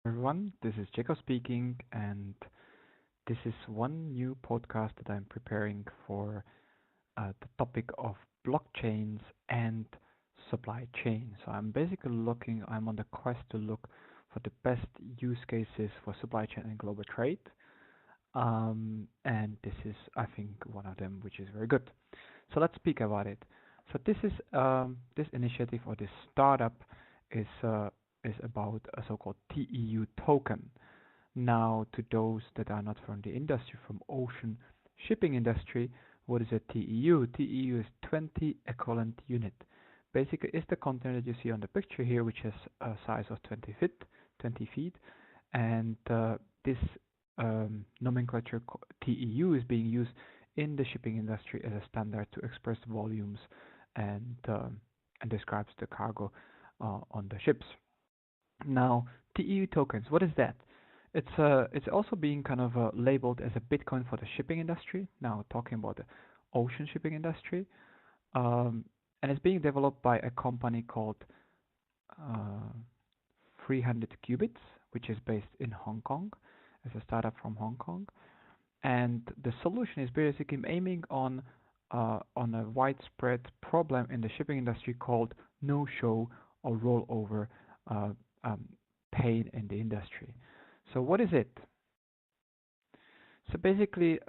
Everyone, this is Jacob speaking, and this is one new podcast that I'm preparing for the topic of blockchains and supply chain. So I'm on the quest to look for the best use cases for supply chain and global trade. And this is, I think, one of them, which is very good. So let's speak about it. So this initiative or this startup is uh, is about a so-called TEU token. Now, to those that are not from the industry, from ocean shipping industry, what is a TEU? TEU is 20 equivalent unit. Basically, it's the container that you see on the picture here, which has a size of 20 feet, and this nomenclature TEU is being used in the shipping industry as a standard to express volumes and describes the cargo on the ships. Now, TEU tokens, what is that? It's also being kind of labeled as a Bitcoin for the shipping industry. Now, talking about the ocean shipping industry, um, and it's being developed by a company called uh, 300 Qubits, which is based in Hong Kong, as a startup from Hong Kong. And the solution is basically aiming on a widespread problem in the shipping industry called no-show or rollover uh, um, pain in the industry. So what is it? So basically,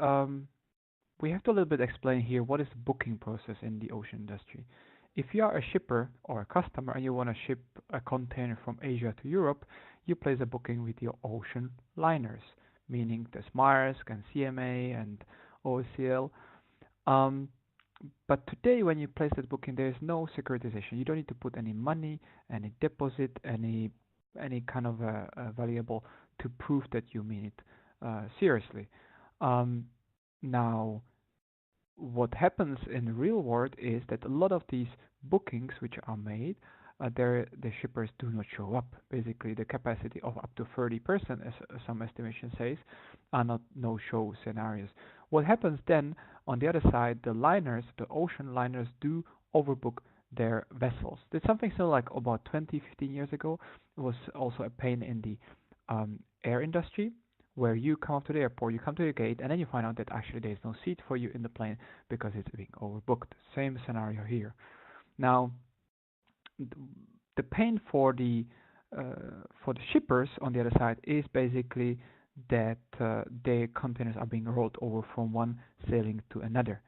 we have to a little bit explain here what is the booking process in the ocean industry. If you are a shipper or a customer and you want to ship a container from Asia to Europe, you place a booking with your ocean liners, meaning there's Maersk and CMA and OCL. Um, but today, when you place that booking, there is no securitization. You don't need to put any money, any deposit, any kind of a variable to prove that you mean it seriously. Um, Now, what happens in the real world is that a lot of these bookings which are made, the shippers do not show up. Basically, the capacity of up to 30%, as some estimation says, are not no-show scenarios. What happens then, on the other side, the liners, the ocean liners, do overbook their vessels. It's something similar like about 20, 15 years ago. It was also a pain in the air industry where you come up to the airport, you come to the gate, and then you find out that actually there is no seat for you in the plane because it's being overbooked. Same scenario here. Now, the pain for the shippers on the other side is basically that their containers are being rolled over from one sailing to another.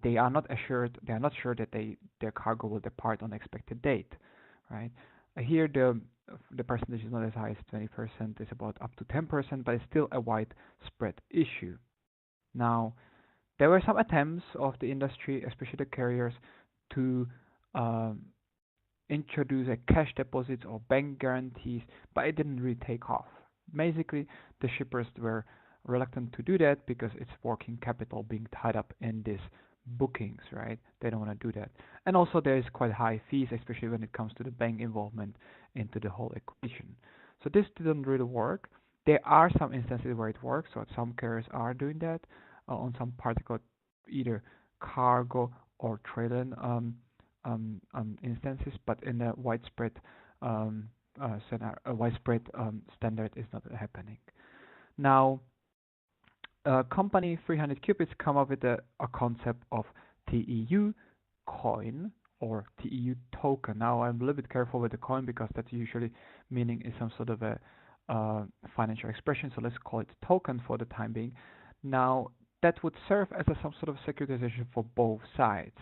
They are not assured, they are not sure that their cargo will depart on the expected date, right? Here the percentage is not as high as 20%, it's about up to 10%, but it's still a widespread issue. Now, there were some attempts of the industry, especially the carriers, to um, introduce a cash deposits or bank guarantees, but it didn't really take off. Basically, the shippers were reluctant to do that because it's working capital being tied up in these bookings, right? They don't want to do that. And also there is quite high fees, especially when it comes to the bank involvement into the whole equation. So this didn't really work. There are some instances where it works, so some carriers are doing that on some particular either cargo or trailer instances, but in a widespread standard is not happening. Now, company 300 Qubits come up with a concept of TEU coin or TEU token. Now, I'm a little bit careful with the coin because that's usually meaning is some sort of a financial expression, so let's call it token for the time being. Now, that would serve as some sort of securitization for both sides.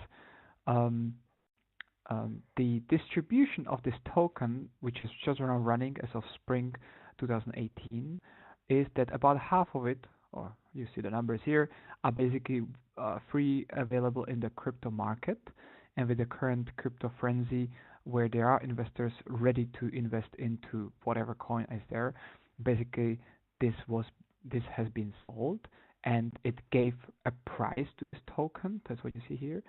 Um, the distribution of this token, which is just around running as of spring 2018, is that about half of it, or you see the numbers here, are basically free available in the crypto market. And with the current crypto frenzy, where there are investors ready to invest into whatever coin is there, basically this was this has been sold, and it gave a price to this token. That's what you see here.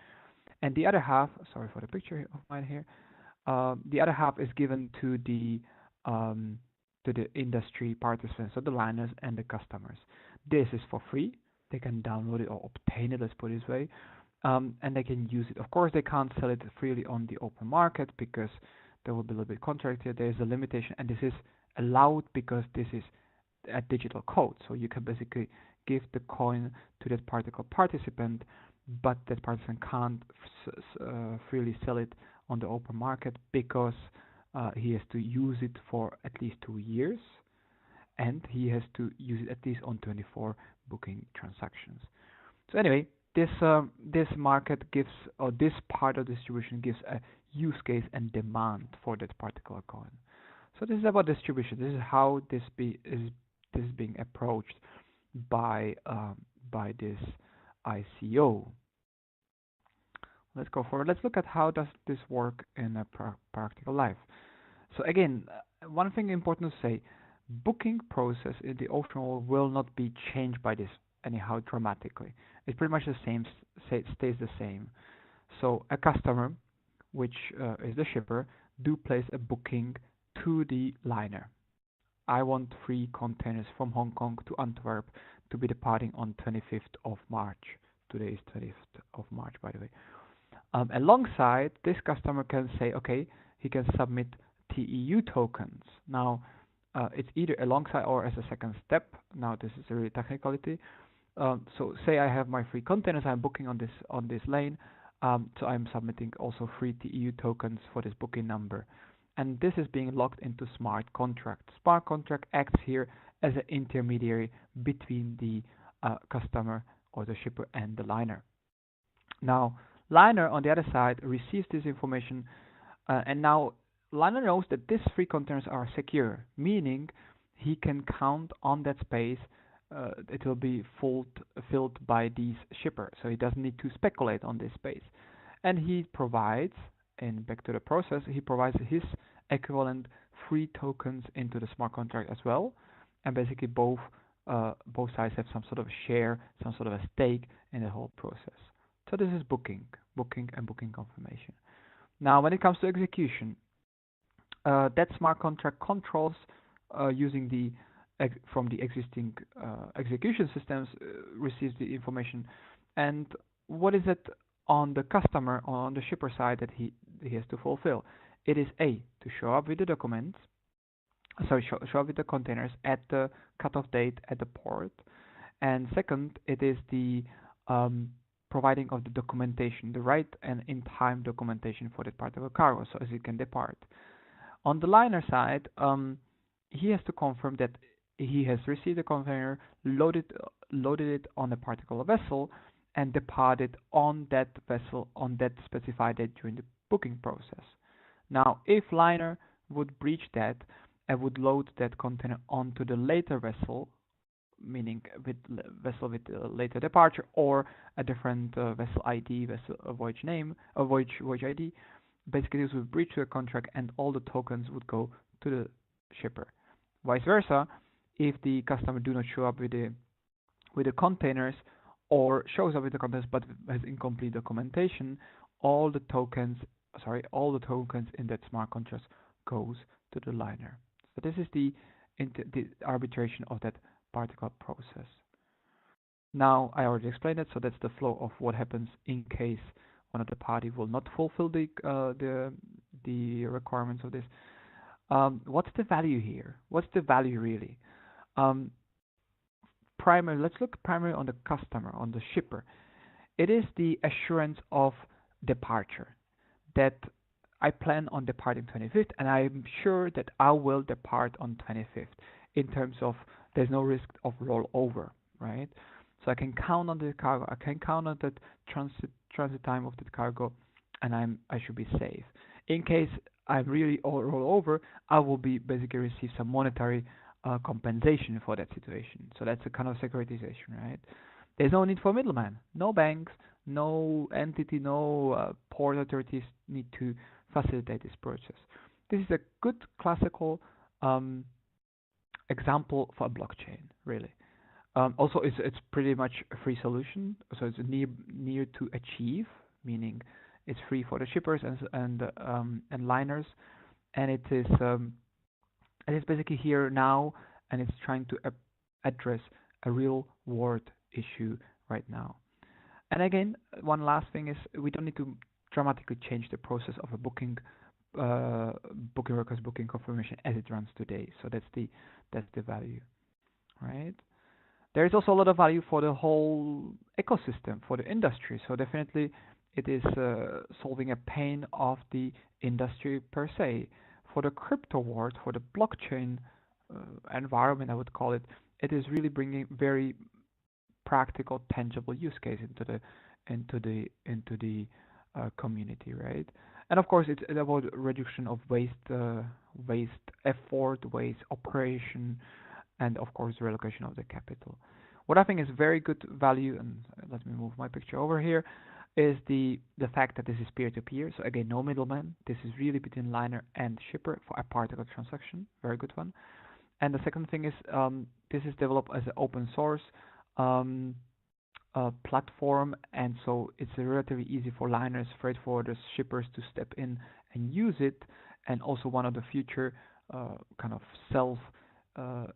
And the other half, sorry for the picture of mine here, the other half is given um, to the industry participants, so the liners and the customers. This is for free. They can download it or obtain it, let's put it this way, and they can use it. Of course, they can't sell it freely on the open market because there will be a little bit contracted. There is a limitation, and this is allowed because this is a digital code. So you can basically give the coin to that particular participant, but that participant can't freely sell it on the open market because he has to use it for at least 2 years, and he has to use it at least on 24 booking transactions. So anyway, this market gives, or this part of distribution gives a use case and demand for that particular coin. So this is about distribution. This is how this is being approached by this ICO. Let's go forward. Let's look at how does this work in a practical life. So again, one thing important to say: booking process in the ocean world will not be changed by this anyhow dramatically. It's pretty much the same, stays the same. So a customer, which is the shipper, do place a booking to the liner. I want 3 containers from Hong Kong to Antwerp to be departing on 25th of March. Today is 25th of March, by the way. Alongside, this customer can say, okay, he can submit TEU tokens. Now, it's either alongside or as a second step. Now, this is a really technicality. So, say I have my 3 containers, I'm booking on this lane. So I'm submitting also 3 TEU tokens for this booking number, and this is being logged into smart contract. Smart contract acts here as an intermediary between the customer or the shipper and the liner. Now, liner on the other side receives this information, and now liner knows that these 3 containers are secure, meaning he can count on that space. It will be filled by these shippers, so he doesn't need to speculate on this space. And he provides, and back to the process, he provides his equivalent 3 tokens into the smart contract as well, and basically both sides have some sort of share, some sort of a stake in the whole process. So this is booking and booking confirmation. Now, when it comes to execution, that smart contract controls using the from the existing execution systems receives the information, and what is it on the customer or on the shipper side that he has to fulfill? It is A, to show up with the documents, show up with the containers at the cutoff date at the port, and second, it is the providing of the documentation, the right and in time documentation for that part of a cargo, so as it can depart. On the liner side, he has to confirm that he has received a container, loaded it on a particular vessel, and departed on that vessel on that specified date during the booking process. Now, if liner would breach that and would load that container onto the later vessel, meaning with vessel with later departure or a different vessel ID, vessel voyage name, voyage ID, basically this would breach the contract and all the tokens would go to the shipper. Vice versa, if the customer do not show up with the containers or shows up with the containers but has incomplete documentation, all the tokens in that smart contract goes to the liner. So this is the arbitration of that particular process. Now, I already explained it, so that's the flow of what happens in case one of the party will not fulfill the requirements of this. What's the value here? What's the value really? Let's look primarily on the customer, on the shipper. It is the assurance of departure, that I plan on departing 25th, and I'm sure that I will depart on 25th. In terms of there's no risk of rollover, right? So I can count on the cargo. I can count on that transit time of the cargo, and I should be safe. In case I really roll over, I will be basically receive some monetary compensation for that situation. So that's a kind of securitization, right? There's no need for middleman. No banks, no entity, no port authorities need to facilitate this process. This is a good classical example for a blockchain, really. Also, it's pretty much a free solution, so it's near to achieve, meaning it's free for the shippers and liners, and it is basically here now, and it's trying to address a real world issue right now. And again, one last thing is we don't need to dramatically change the process of a booking uh, booking request, booking confirmation as it runs today. So that's the value, right? There is also a lot of value for the whole ecosystem, for the industry. So definitely, it is solving a pain of the industry per se. For the crypto world, for the blockchain environment, I would call it, it is really bringing very practical, tangible use case into the community, right? And of course, it's about reduction of waste effort, waste operation, and of course, relocation of the capital. What I think is very good value, and let me move my picture over here, is the fact that this is peer-to-peer. So again, no middleman. This is really between liner and shipper for a particle transaction. Very good one. And the second thing is this is developed as an open source um, platform, and so it's relatively easy for liners, freight forwarders, shippers to step in and use it. And also one of the future kind of self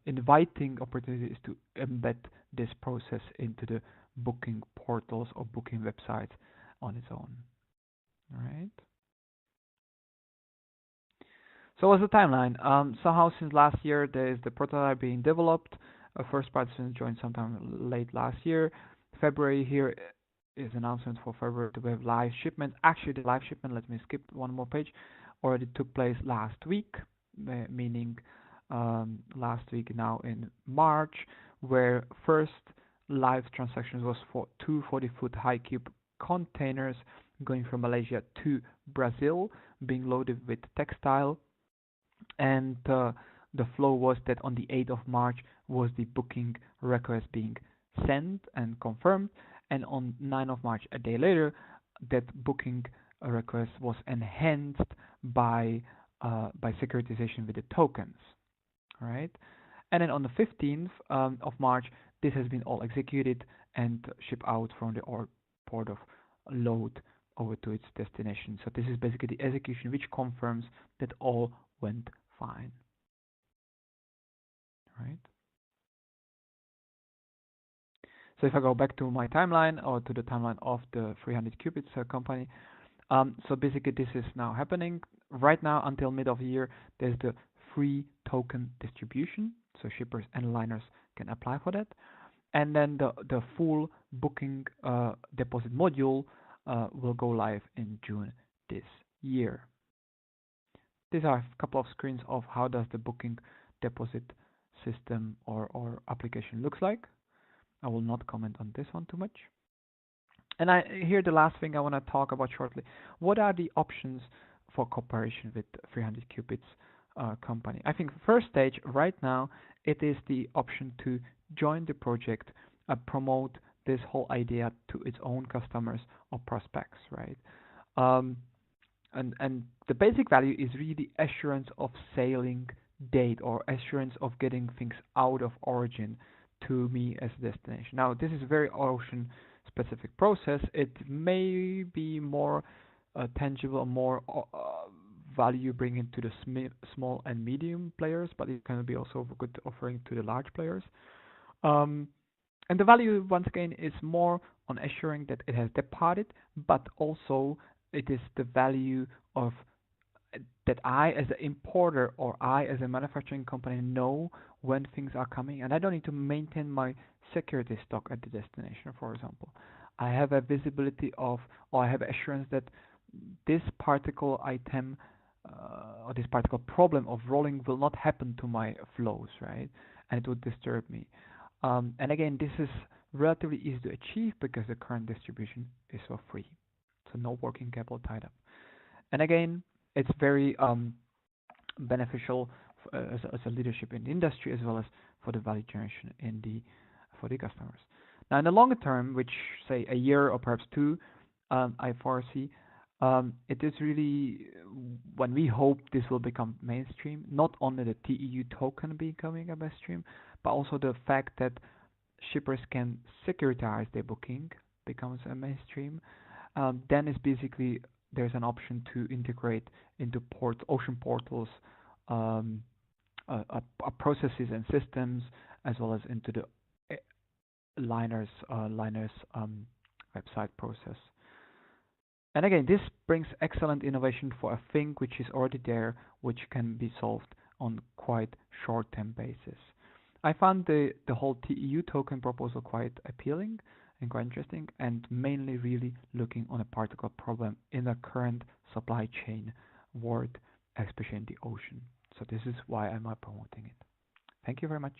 inviting opportunities to embed this process into the booking portals or booking websites on its own. All right. So what's the timeline? Somehow since last year, there is the prototype being developed. First participants joined sometime late last year. February here is announcement for February to have live shipment. Actually, the live shipment, let me skip one more page, already took place last week, meaning last week now in March, where first live transactions was for two 40-foot high cube containers going from Malaysia to Brazil, being loaded with textile, and the flow was that on the 8th of March was the booking request being sent and confirmed, and on 9th of March, a day later, that booking request was enhanced by securitization with the tokens, right? And then on the 15th of March, this has been all executed and shipped out from the port of load over to its destination. So this is basically the execution which confirms that all went fine, right? So if I go back to my timeline or to the timeline of the 300 qubits company, so basically this is now happening right now until mid of the year. There's the free token distribution, so shippers and liners can apply for that, and then the full booking deposit module will go live in June this year. These are a couple of screens of how does the booking deposit system or application looks like. I will not comment on this one too much. And here the last thing I want to talk about shortly. What are the options for cooperation with 300 qubits company? I think first stage right now it is the option to join the project, promote this whole idea to its own customers or prospects, right? Um, and the basic value is really assurance of sailing date or assurance of getting things out of origin to me as a destination. Now, this is a very ocean specific process. It may be more tangible, more value bringing to the small and medium players, but it can be also a good offering to the large players. Um, and the value, once again, is more on assuring that it has departed, but also it is the value of that I, as an importer or I, as a manufacturing company, know when things are coming, and I don't need to maintain my security stock at the destination, for example. I have a visibility of, or I have assurance that this particle item or this particle problem of rolling will not happen to my flows, right? And it would disturb me. And again, this is relatively easy to achieve because the current distribution is for free, so no working capital tied up. And again, it's very beneficial as a leadership in the industry as well as for the value generation in the for the customers. Now, in the longer term, which say a year or perhaps two, I foresee it is really when we hope this will become mainstream. Not only the TEU token becoming a mainstream, but also the fact that shippers can securitize their booking becomes a mainstream. Then it's basically there's an option to integrate into ocean portals, um, processes and systems, as well as into the liners website process. And again, this brings excellent innovation for a thing which is already there, which can be solved on quite short-term basis. I found the whole TEU token proposal quite appealing and quite interesting, and mainly really looking on a particle problem in the current supply chain world, especially in the ocean. So this is why I'm promoting it. Thank you very much.